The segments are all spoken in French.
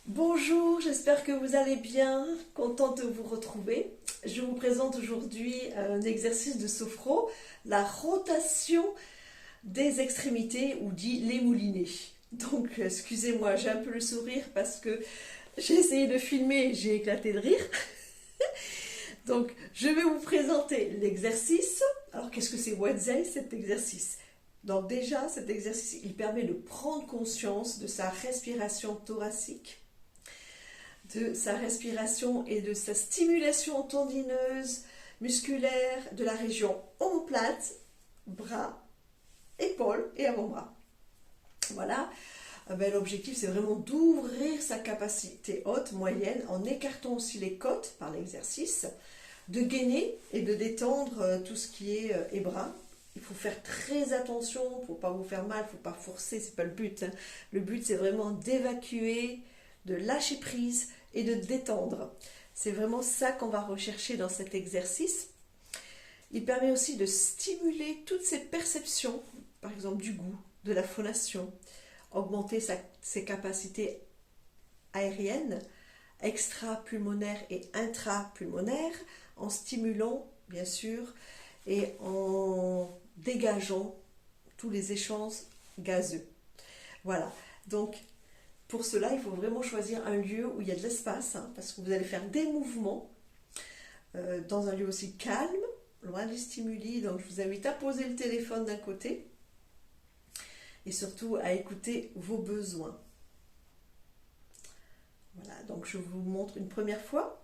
Bonjour, j'espère que vous allez bien, contente de vous retrouver. Je vous présente aujourd'hui un exercice de sophro, la rotation des extrémités ou dit les moulinets. Donc excusez-moi, j'ai un peu le sourire parce que j'ai essayé de filmer et j'ai éclaté de rire. Donc je vais vous présenter l'exercice. Alors qu'est-ce que c'est Wednesday cet exercice? Donc déjà cet exercice il permet de prendre conscience de sa respiration thoracique, de sa respiration et de sa stimulation tendineuse, musculaire de la région omoplate, bras, épaules et avant-bras. Voilà. L'objectif c'est vraiment d'ouvrir sa capacité haute, moyenne, en écartant aussi les côtes par l'exercice, de gainer et de détendre tout ce qui est et bras. Il faut faire très attention pour ne pas vous faire mal, il ne faut pas forcer, c'est pas le but. Hein. Le but c'est vraiment d'évacuer, de lâcher prise et de détendre. C'est vraiment ça qu'on va rechercher dans cet exercice. Il permet aussi de stimuler toutes ces perceptions, par exemple du goût, de la phonation, augmenter ses capacités aériennes, extra-pulmonaires et intra-pulmonaires, en stimulant, bien sûr, et en dégageant tous les échanges gazeux. Voilà. Donc, pour cela, il faut vraiment choisir un lieu où il y a de l'espace, hein, parce que vous allez faire des mouvements dans un lieu aussi calme, loin du stimuli. Donc, je vous invite à poser le téléphone d'un côté et surtout à écouter vos besoins. Voilà, donc je vous montre une première fois.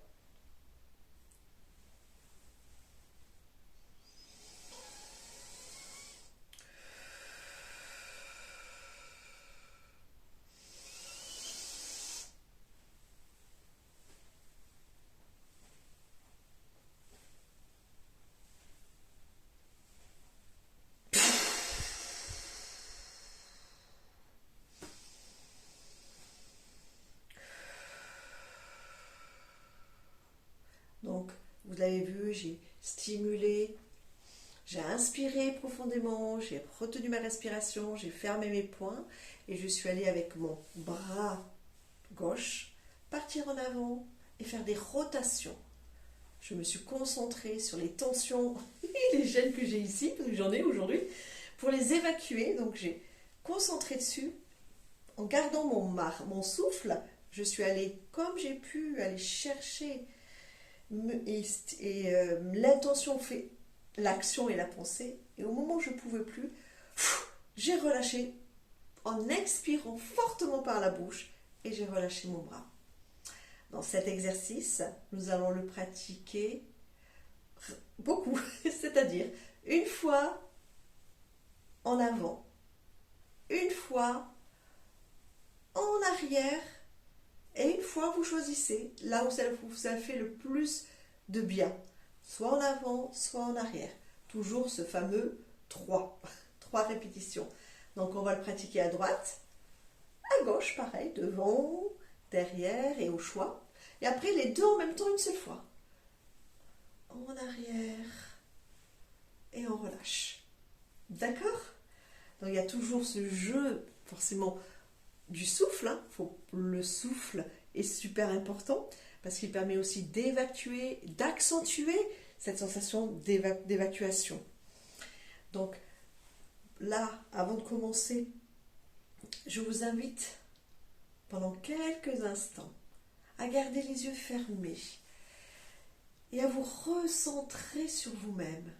Donc, vous l'avez vu, j'ai stimulé, j'ai inspiré profondément, j'ai retenu ma respiration, j'ai fermé mes poings et je suis allée avec mon bras gauche partir en avant et faire des rotations. Je me suis concentrée sur les tensions et les gênes que j'ai ici, parce que j'en ai aujourd'hui, pour les évacuer. Donc j'ai concentré dessus. En gardant mon souffle, je suis allée, comme j'ai pu, aller chercher. L'intention fait l'action et la pensée. Et au moment où je ne pouvais plus, j'ai relâché en expirant fortement par la bouche et j'ai relâché mon bras. Dans cet exercice, nous allons le pratiquer beaucoup, c'est-à-dire une fois en avant, une fois en arrière et une fois vous choisissez là où ça vous fait le plus de bien, soit en avant, soit en arrière. Toujours ce fameux 3, 3 répétitions. Donc on va le pratiquer à droite, à gauche, pareil, devant, derrière et au choix. Et après les deux en même temps une seule fois. En arrière et on relâche. D'accord? Donc il y a toujours ce jeu, forcément, du souffle. Hein. Le souffle est super important parce qu'il permet aussi d'évacuer, d'accentuer cette sensation d'évacuation. Donc là, avant de commencer, je vous invite pendant quelques instants à garder les yeux fermés et à vous recentrer sur vous-même.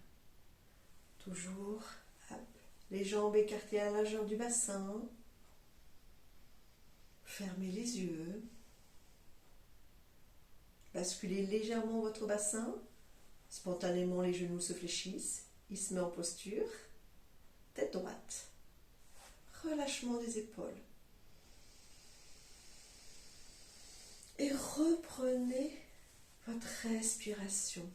Toujours, hop, les jambes écartées à la largeur du bassin. Fermez les yeux. Basculez légèrement votre bassin. Spontanément, les genoux se fléchissent. Il se met en posture. Tête droite. Relâchement des épaules. Et reprenez votre respiration.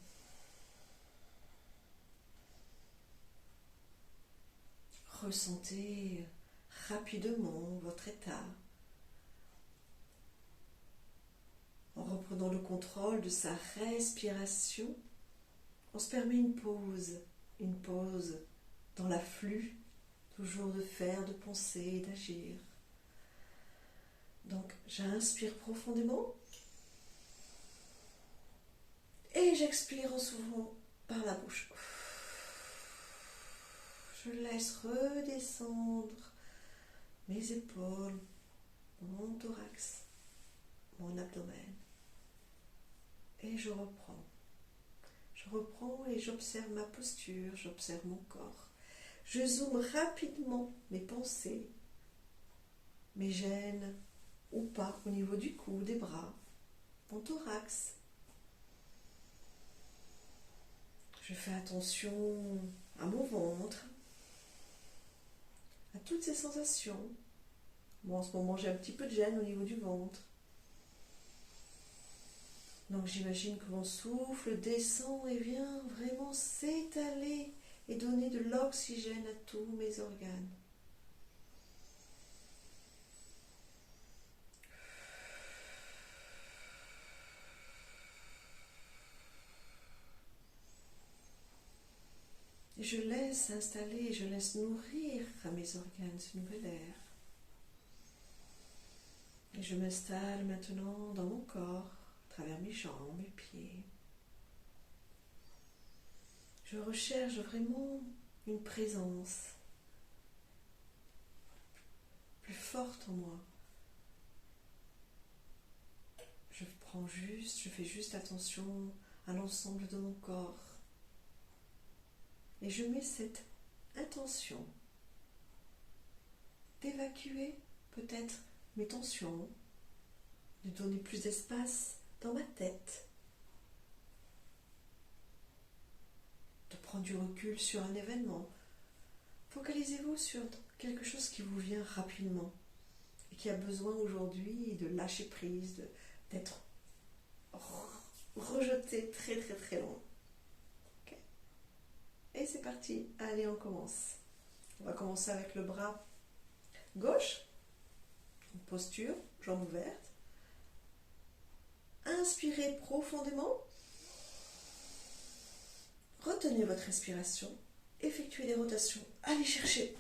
Ressentez rapidement votre état. En reprenant le contrôle de sa respiration, on se permet une pause dans l'afflux, toujours de faire, de penser, d'agir. Donc, j'inspire profondément et j'expire en s'ouvrant par la bouche. Je laisse redescendre mes épaules, mon thorax, mon abdomen. Et je reprends. Je reprends et j'observe ma posture, j'observe mon corps. Je zoome rapidement mes pensées, mes gènes ou pas au niveau du cou, des bras, mon thorax. Je fais attention à mon ventre, à toutes ces sensations. Bon, en ce moment, j'ai un petit peu de gêne au niveau du ventre. Donc j'imagine que mon souffle descend et vient vraiment s'étaler et donner de l'oxygène à tous mes organes. Et je laisse installer, je laisse nourrir à mes organes ce nouvel air. Et je m'installe maintenant dans mon corps, à travers mes jambes, mes pieds. Je recherche vraiment une présence plus forte en moi. Je fais juste attention à l'ensemble de mon corps. Et je mets cette intention d'évacuer peut-être mes tensions, de donner plus d'espace dans ma tête, de prendre du recul sur un événement. Focalisez-vous sur quelque chose qui vous vient rapidement et qui a besoin aujourd'hui de lâcher prise, d'être rejeté très très très loin. Okay. Et c'est parti, allez, on commence. On va commencer avec le bras gauche, posture, jambes ouvertes. Inspirez profondément. Retenez votre respiration. Effectuez des rotations. Allez chercher.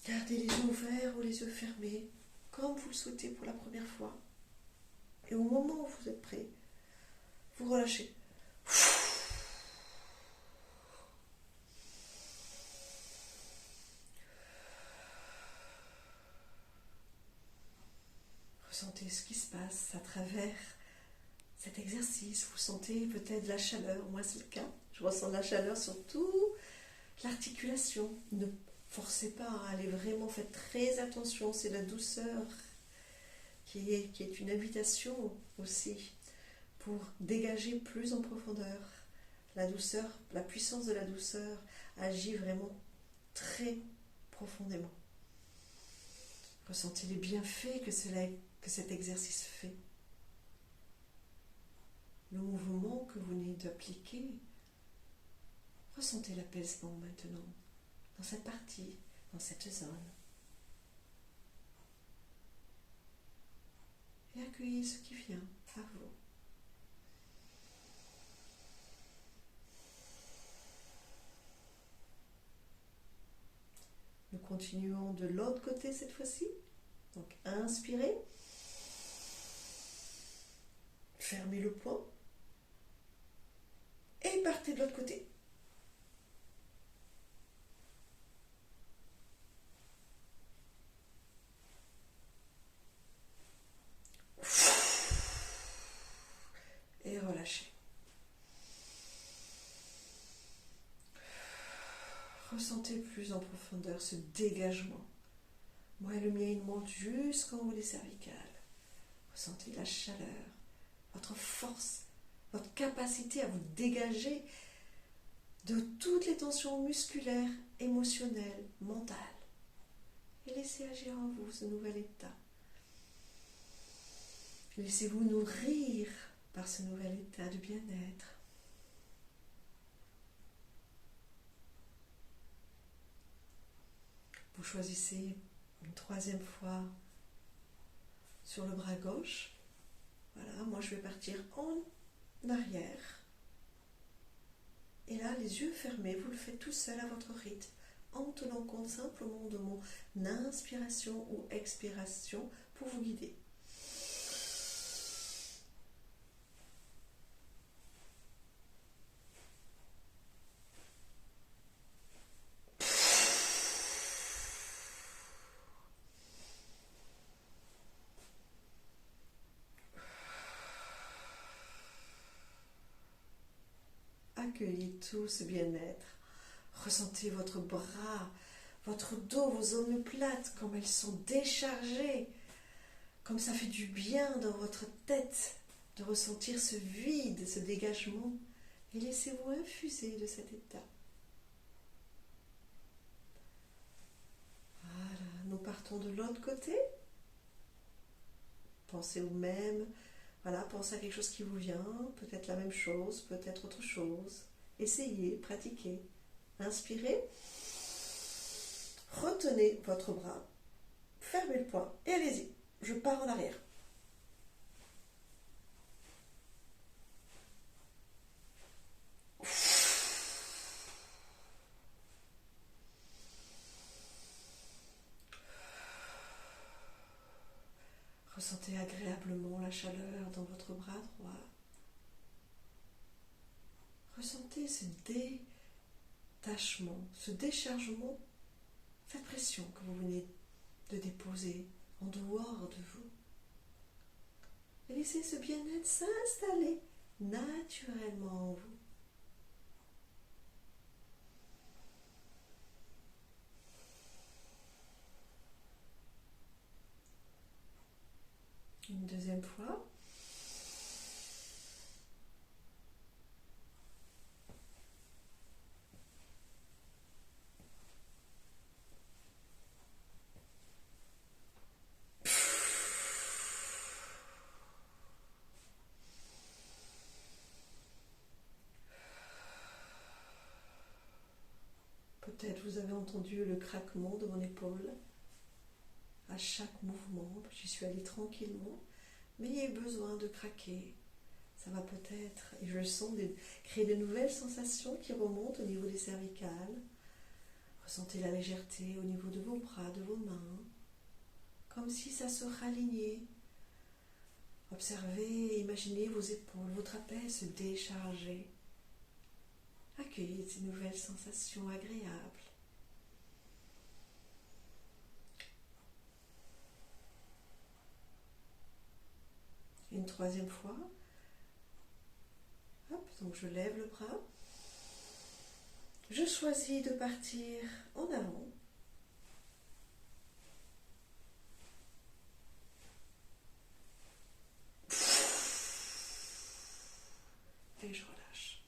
Gardez les yeux ouverts ou les yeux fermés, comme vous le souhaitez pour la première fois. Et au moment où vous êtes prêt, vous relâchez. Ressentez ce qui se passe à travers cet exercice. Vous sentez peut-être la chaleur. Moi, c'est le cas. Je ressens de la chaleur sur toute l'articulation. Ne forcez pas, allez vraiment, faites très attention. C'est la douceur qui est une invitation aussi pour dégager plus en profondeur. La douceur, la puissance de la douceur agit vraiment très profondément. Ressentez les bienfaits que cet exercice fait. Le mouvement que vous venez d'appliquer, ressentez l'apaisement maintenant, dans cette partie, dans cette zone. Et accueillez ce qui vient à vous. Nous continuons de l'autre côté cette fois-ci. Donc inspirez. Fermez le poing. Et partez de l'autre côté. Et relâchez. Ressentez plus en profondeur ce dégagement. Moi, le mien, il monte jusqu'en haut des cervicales. Ressentez la chaleur, votre force, votre capacité à vous dégager de toutes les tensions musculaires, émotionnelles, mentales. Et laissez agir en vous ce nouvel état. Laissez-vous nourrir par ce nouvel état de bien-être. Vous choisissez une troisième fois sur le bras gauche. Voilà, moi je vais partir en arrière. Et là, les yeux fermés, vous le faites tout seul à votre rythme. en tenant compte simplement de mon inspiration ou expiration pour vous guider. Accueillez tout ce bien-être. Ressentez votre bras, votre dos, vos omoplates, comme elles sont déchargées. Comme ça fait du bien dans votre tête de ressentir ce vide, ce dégagement. Et laissez-vous infuser de cet état. Voilà, nous partons de l'autre côté. Pensez au même. Voilà, pensez à quelque chose qui vous vient, peut-être la même chose, peut-être autre chose. Essayez, pratiquez. Inspirez. Retenez votre bras, fermez le poing et allez-y. Je pars en arrière. Ressentez agréablement la chaleur dans votre bras droit. Ressentez ce détachement, ce déchargement, cette pression que vous venez de déposer en dehors de vous. Et laissez ce bien-être s'installer naturellement en vous. Une deuxième fois. Peut-être vous avez entendu le craquement de mon épaule. À chaque mouvement, j'y suis allée tranquillement, mais il y a besoin de craquer. Ça va peut-être, et je le sens, créer de nouvelles sensations qui remontent au niveau des cervicales. Ressentez la légèreté au niveau de vos bras, de vos mains, comme si ça se ralignait. Observez, imaginez vos épaules, vos trapèzes se décharger. Accueillez ces nouvelles sensations agréables. Une troisième fois. Hop, donc je lève le bras. Je choisis de partir en avant. Et je relâche.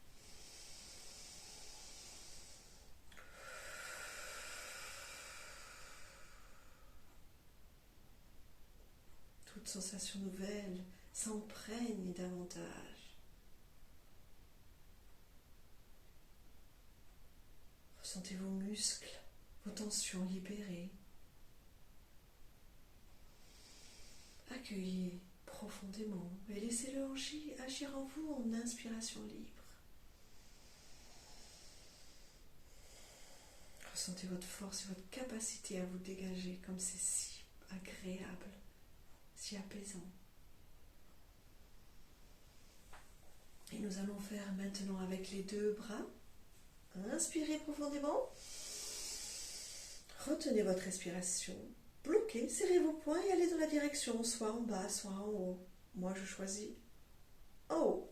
Toute sensation nouvelle s'imprègne davantage. Ressentez vos muscles, vos tensions libérées. Accueillez profondément et laissez-le agir en vous en inspiration libre. Ressentez votre force et votre capacité à vous dégager comme c'est si agréable, si apaisant. Et nous allons faire maintenant avec les deux bras. Inspirez profondément. Retenez votre respiration. Bloquez, serrez vos poings et allez dans la direction, soit en bas, soit en haut. Moi, je choisis en haut.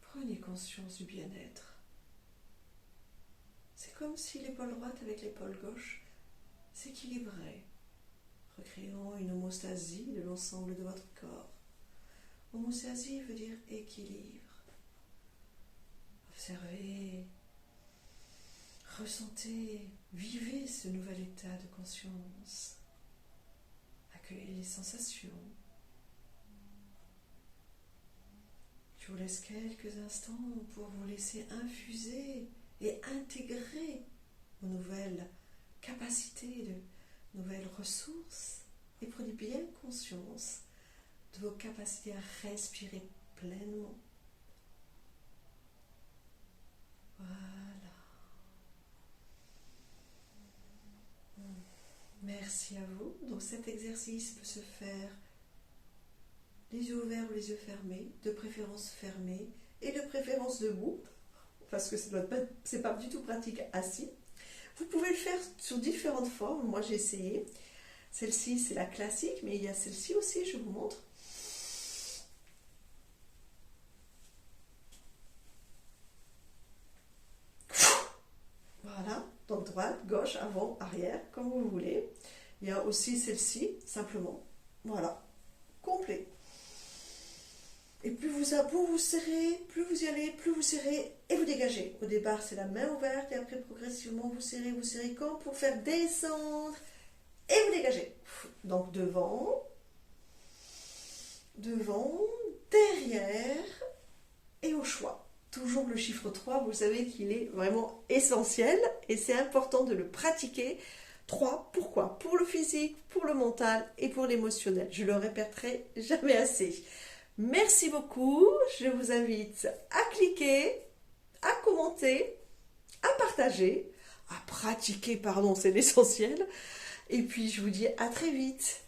Prenez conscience du bien-être. C'est comme si l'épaule droite avec l'épaule gauche s'équilibraient, recréant une homostasie de l'ensemble de votre corps. Homostasie veut dire équilibre. Observez, ressentez, vivez ce nouvel état de conscience. Accueillez les sensations. Je vous laisse quelques instants pour vous laisser infuser et intégrer vos nouvelles capacités, de nouvelles ressources. Et prenez bien conscience de vos capacités à respirer pleinement. Voilà. Merci à vous. Donc cet exercice peut se faire les yeux ouverts ou les yeux fermés, de préférence fermés et de préférence debout, parce que c'est pas du tout pratique assis. Vous pouvez le faire sur différentes formes. Moi j'ai essayé. Celle-ci c'est la classique, mais il y a celle-ci aussi, je vous montre. Voilà, donc droite, gauche, avant, arrière, comme vous voulez. Il y a aussi celle-ci, simplement. Voilà, complet. Et plus vous serrez, plus vous y allez, plus vous serrez et vous dégagez. Au départ, c'est la main ouverte et après, progressivement, vous serrez comme pour faire descendre et vous dégagez. Donc, devant, derrière et au choix. Toujours le chiffre 3, vous savez qu'il est vraiment essentiel et c'est important de le pratiquer. 3, pourquoi? Pour le physique, pour le mental et pour l'émotionnel. Je le répéterai jamais assez. Merci beaucoup. Je vous invite à cliquer, à commenter, à partager, à pratiquer, pardon, c'est l'essentiel. Et puis je vous dis à très vite.